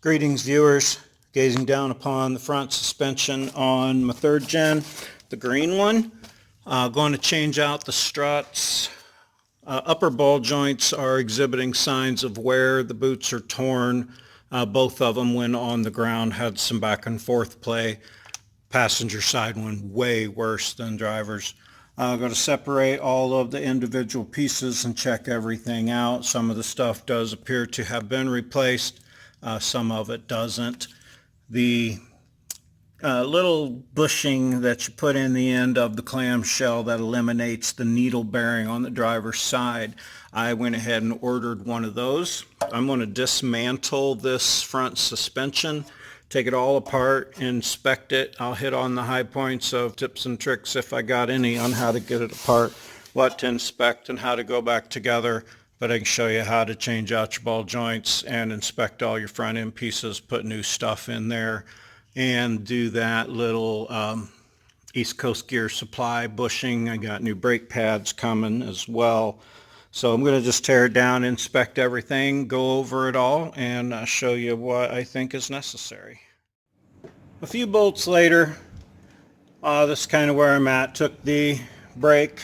Greetings viewers, gazing down upon the front suspension on my 3rd gen, the green one. Going to change out the struts. Upper ball joints are exhibiting signs of wear. The boots are torn. Both of them when on the ground had some back and forth play. Passenger side one way worse than driver's. I'm going to separate all of the individual pieces and check everything out. Some of the stuff does appear to have been replaced. Some of it doesn't. The little bushing that you put in the end of the clamshell that eliminates the needle bearing on the driver's side, I went ahead and ordered one of those. I'm going to dismantle this front suspension, take it all apart, inspect it. I'll hit on the high points of tips and tricks, if I got any, on how to get it apart, what to inspect, and how to go back together. But I can show you how to change out your ball joints and inspect all your front end pieces, put new stuff in there, and do that little East Coast Gear Supply bushing. I got new brake pads coming as well. So I'm going to just tear it down, inspect everything, go over it all, and show you what I think is necessary. A few bolts later, this is kind of where I'm at. Took the brake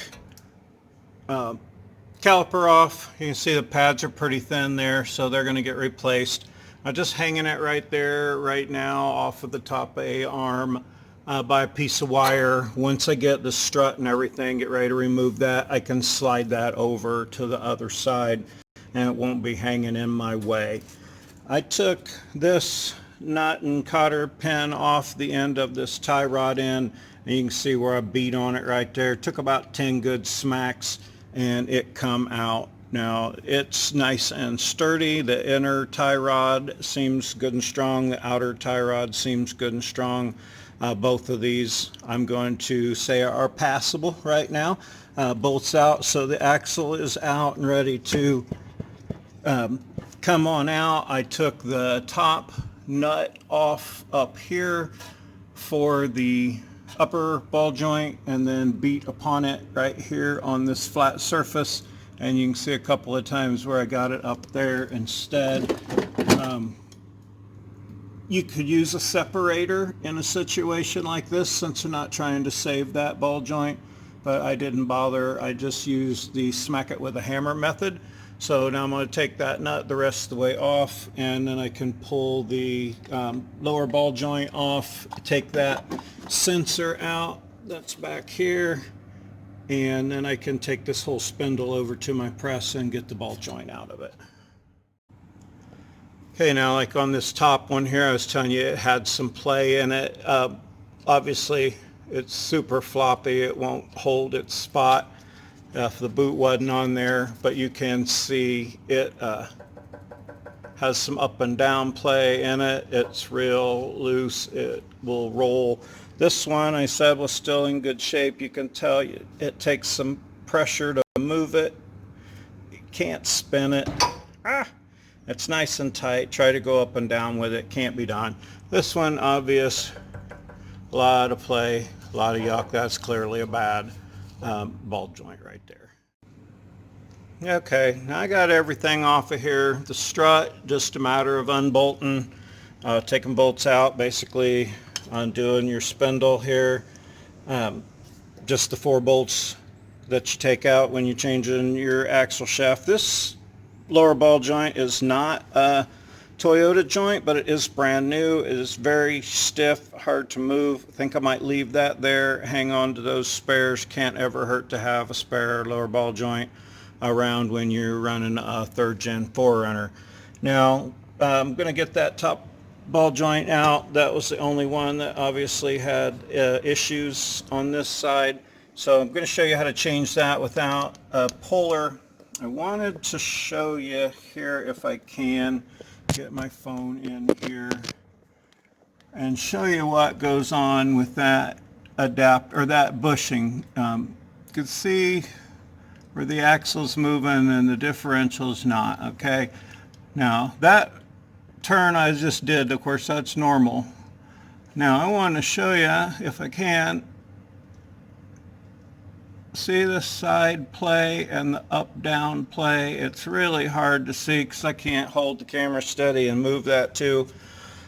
caliper off. You can see the pads are pretty thin there, so they're going to get replaced. I'm just hanging it right there right now off of the top of a arm by a piece of wire. Once I get the strut and everything, get ready to remove that, I can slide that over to the other side and it won't be hanging in my way. I took this nut and cotter pin off the end of this tie rod end, and you can see where I beat on it right there. It took about 10 good smacks and it come out. Now it's nice and sturdy. The inner tie rod seems good and strong. The outer tie rod seems good and strong. Both of these I'm going to say are passable right now. Bolts out, so the axle is out and ready to come on out. I took the top nut off up here for the upper ball joint and then beat upon it right here on this flat surface, and you can see a couple of times where I got it up there instead. You could use a separator in a situation like this since you're not trying to save that ball joint, but I didn't bother. I just used the smack it with a hammer method. So now I'm going to take that nut the rest of the way off, and then I can pull the lower ball joint off, take that sensor out that's back here, and then I can take this whole spindle over to my press and get the ball joint out of it. Okay, now like on this top one here, I was telling you it had some play in it. Obviously it's super floppy, it won't hold its spot if the boot wasn't on there, but you can see it has some up and down play in it. It's real loose, it will roll. This one I said was still in good shape. You can tell it takes some pressure to move it. You can't spin it. It's nice and tight. Try to go up and down with it. Can't be done. This one, obvious, a lot of play, a lot of yuck. That's clearly a bad ball joint right there. Okay, now I got everything off of here. The strut, just a matter of unbolting, taking bolts out, basically undoing your spindle here. Just the 4 bolts that you take out when you're changing your axle shaft. This lower ball joint is not a Toyota joint, but it is brand new. It is very stiff, hard to move. I think I might leave that there. Hang on to those spares. Can't ever hurt to have a spare lower ball joint around when you're running a 3rd gen 4runner. Now I'm going to get that top ball joint out. That was the only one that obviously had issues on this side. So I'm going to show you how to change that without a puller. I wanted to show you here, if I can get my phone in here, and show you what goes on with that adapter, or that bushing. You can see where the axle's moving and the differential's not. Okay, now that turn I just did, of course that's normal. Now I want to show you, if I can, see the side play and the up-down play? It's really hard to see because I can't hold the camera steady and move that too.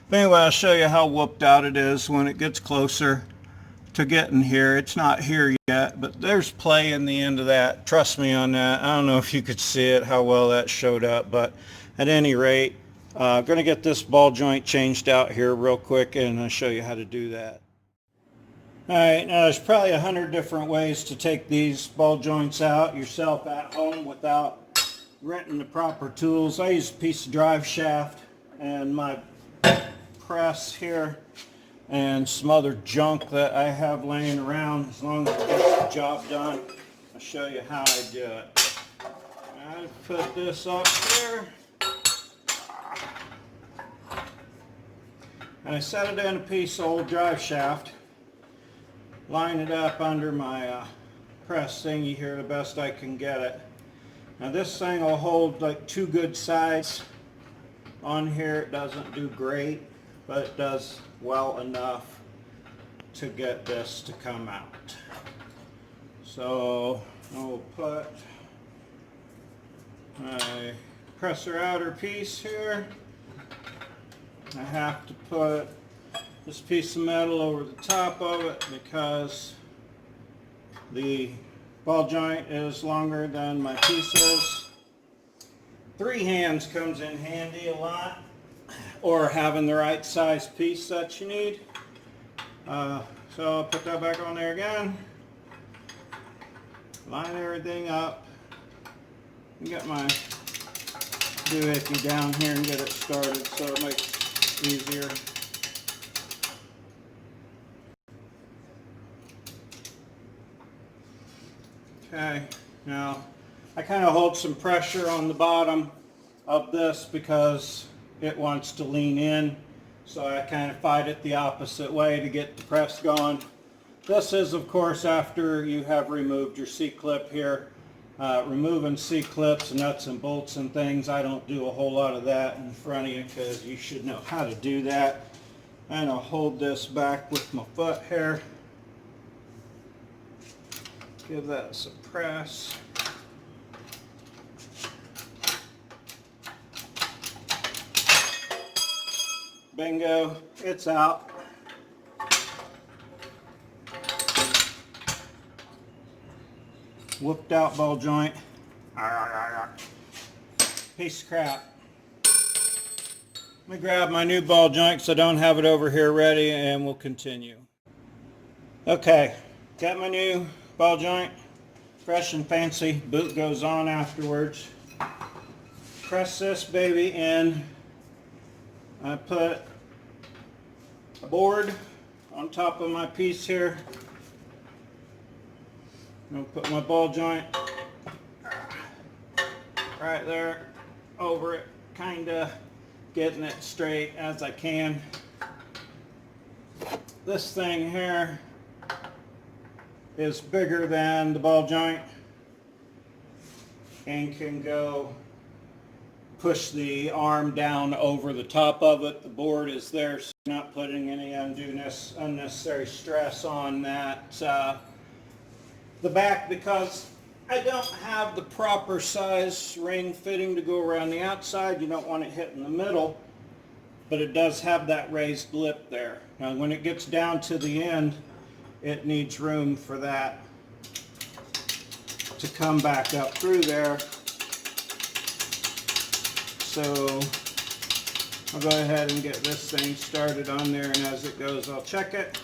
But anyway, I'll show you how whooped out it is when it gets closer to getting here. It's not here yet, but there's play in the end of that. Trust me on that. I don't know if you could see it, how well that showed up, but at any rate, I'm going to get this ball joint changed out here real quick, and I'll show you how to do that. Alright, now there's probably 100 different ways to take these ball joints out yourself at home without renting the proper tools. I use a piece of drive shaft and my press here and some other junk that I have laying around. As long as it gets the job done, I'll show you how I do it. I put this up here and I set it in a piece of old drive shaft. Line it up under my press thingy here the best I can get it. Now this thing will hold like 2 good sides. On here it doesn't do great, but it does well enough to get this to come out. So I'll put my presser outer piece here. I have to put this piece of metal over the top of it because the ball joint is longer than my piece is. 3 hands comes in handy a lot, or having the right size piece that you need. So I'll put that back on there again. Line everything up. Get my doohickey down here and get it started so it makes it easier. Okay, now I kind of hold some pressure on the bottom of this because it wants to lean in, so I kind of fight it the opposite way to get the press going. This is, of course, after you have removed your C-clip here. Removing C-clips and nuts and bolts and things, I don't do a whole lot of that in front of you because you should know how to do that. And I'll hold this back with my foot here. Give that some press. Bingo, it's out. Whooped out ball joint. Piece of crap. Let me grab my new ball joint because I don't have it over here ready, and we'll continue. Okay, got my new ball joint, fresh and fancy. Boot goes on afterwards. Press this baby in. I put a board on top of my piece here. I'm going to put my ball joint right there over it, kind of getting it straight as I can. This thing here is bigger than the ball joint and can go push the arm down over the top of it. The board is there, so you're not putting any unnecessary stress on that the back, because I don't have the proper size ring fitting to go around the outside. You don't want it hitting the middle, but it does have that raised lip there. Now when it gets down to the end, it needs room for that to come back up through there. So I'll go ahead and get this thing started on there, and as it goes I'll check it.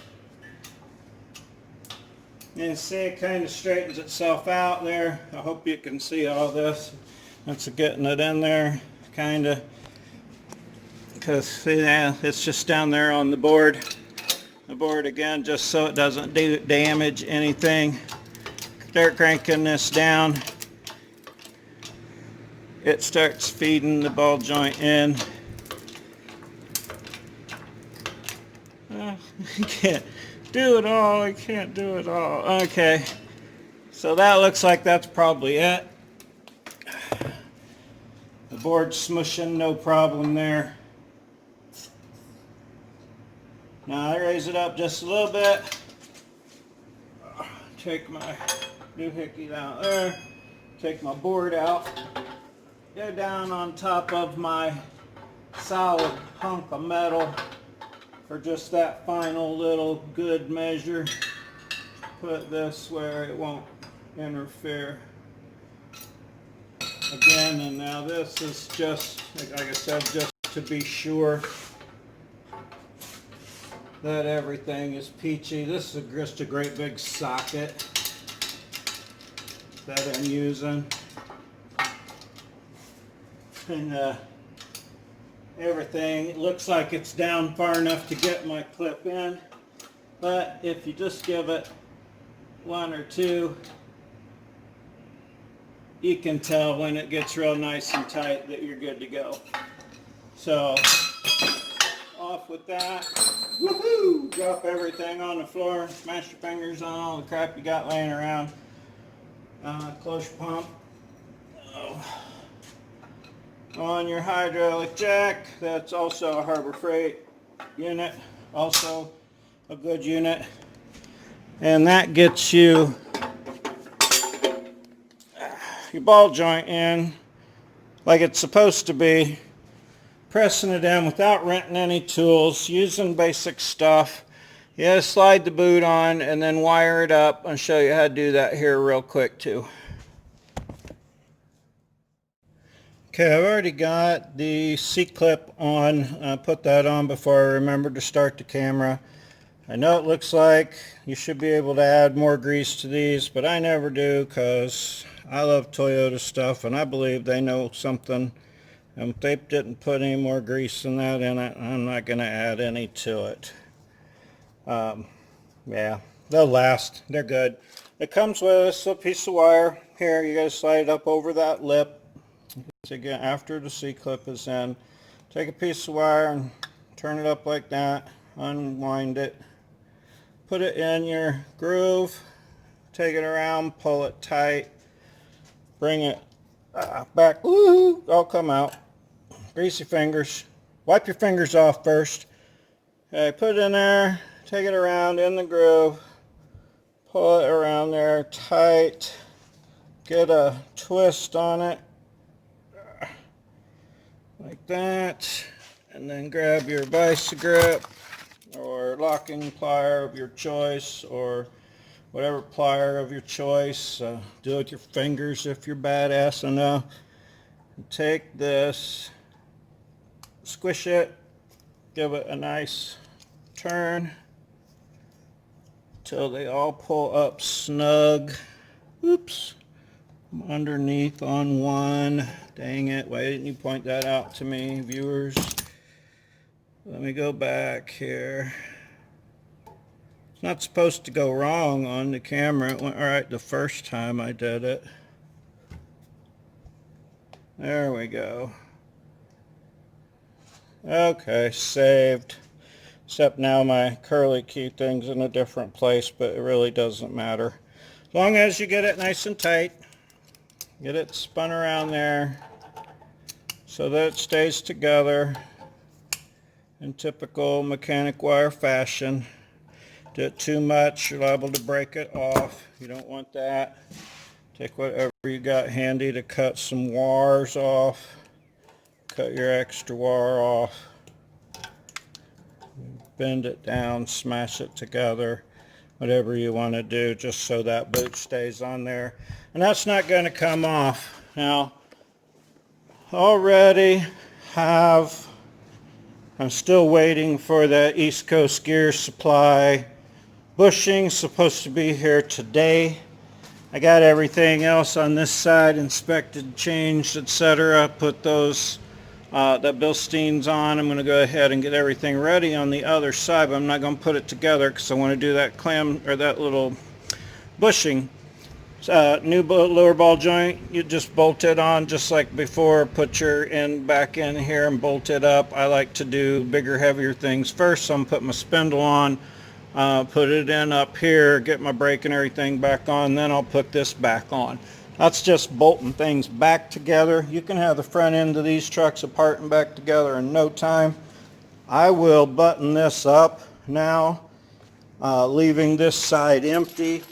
And see, it kind of straightens itself out there. I hope you can see all this. That's getting it in there, kind of. Because see, it's just down there on the board. The board again, just so it doesn't damage anything. Start cranking this down. It starts feeding the ball joint in. I can't do it all. I can't do it all. Okay, so that looks like that's probably it. The board's smushing, no problem there. Now I raise it up just a little bit. Take my doohickey down there. Take my board out. Go down on top of my solid hunk of metal for just that final little good measure. Put this where it won't interfere. Again, and now this is just, like I said, just to be sure that everything is peachy. This is just a great big socket that I'm using. And everything, it looks like it's down far enough to get my clip in. But if you just give it one or two, you can tell when it gets real nice and tight that you're good to go. So, off with that. Woohoo! Drop everything on the floor. Smash your fingers on all the crap you got laying around. Close your pump. Oh. On your hydraulic jack, that's also a Harbor Freight unit. Also a good unit. And that gets you your ball joint in like it's supposed to be, pressing it in without renting any tools, using basic stuff. You gotta slide the boot on and then wire it up. I'll show you how to do that here real quick too. Okay, I've already got the C-clip on. I put that on before I remembered to start the camera. I know it looks like you should be able to add more grease to these, but I never do because I love Toyota stuff and I believe they know something. And if they didn't put any more grease than that in it, I'm not going to add any to it. Yeah, they'll last. They're good. It comes with this little piece of wire. Here, you got to slide it up over that lip. So again, after the C-clip is in, take a piece of wire and turn it up like that. Unwind it. Put it in your groove. Take it around, pull it tight. Bring it back. Woo! All come out. Greasy fingers. Wipe your fingers off first. Okay, put it in there. Take it around in the groove. Pull it around there tight. Get a twist on it. Like that. And then grab your vice grip or locking plier of your choice, or whatever plier of your choice. Do it with your fingers if you're badass enough. Take this, squish it, give it a nice turn till they all pull up snug. Oops, I'm underneath on one. Dang it, why didn't you point that out to me, viewers? Let me go back here. It's not supposed to go wrong on the camera. It went all right the first time I did it. There we go. Okay, saved. Except now my curly key thing's in a different place, but it really doesn't matter. As long as you get it nice and tight, get it spun around there so that it stays together in typical mechanic wire fashion. Do it too much, you're liable to break it off. You don't want that. Take whatever you got handy to cut some wires off. Cut your extra wire off. Bend it down, smash it together. Whatever you want to do, just so that boot stays on there. And that's not going to come off. Now, already have, I'm still waiting for the East Coast Gear Supply bushing. Supposed to be here today. I got everything else on this side inspected, changed, etc. Put those that Bilstein's on. I'm going to go ahead and get everything ready on the other side, but I'm not going to put it together because I want to do that clam, or that little bushing. New lower ball joint, you just bolt it on just like before. Put your end back in here and bolt it up. I like to do bigger, heavier things first, so I'm going to put my spindle on, put it in up here, get my brake and everything back on, then I'll put this back on. That's just bolting things back together. You can have the front end of these trucks apart and back together in no time. I will button this up now, leaving this side empty.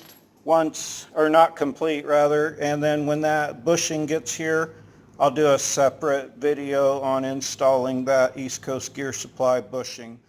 once, or not complete rather, and then when that bushing gets here, I'll do a separate video on installing that East Coast Gear Supply bushing.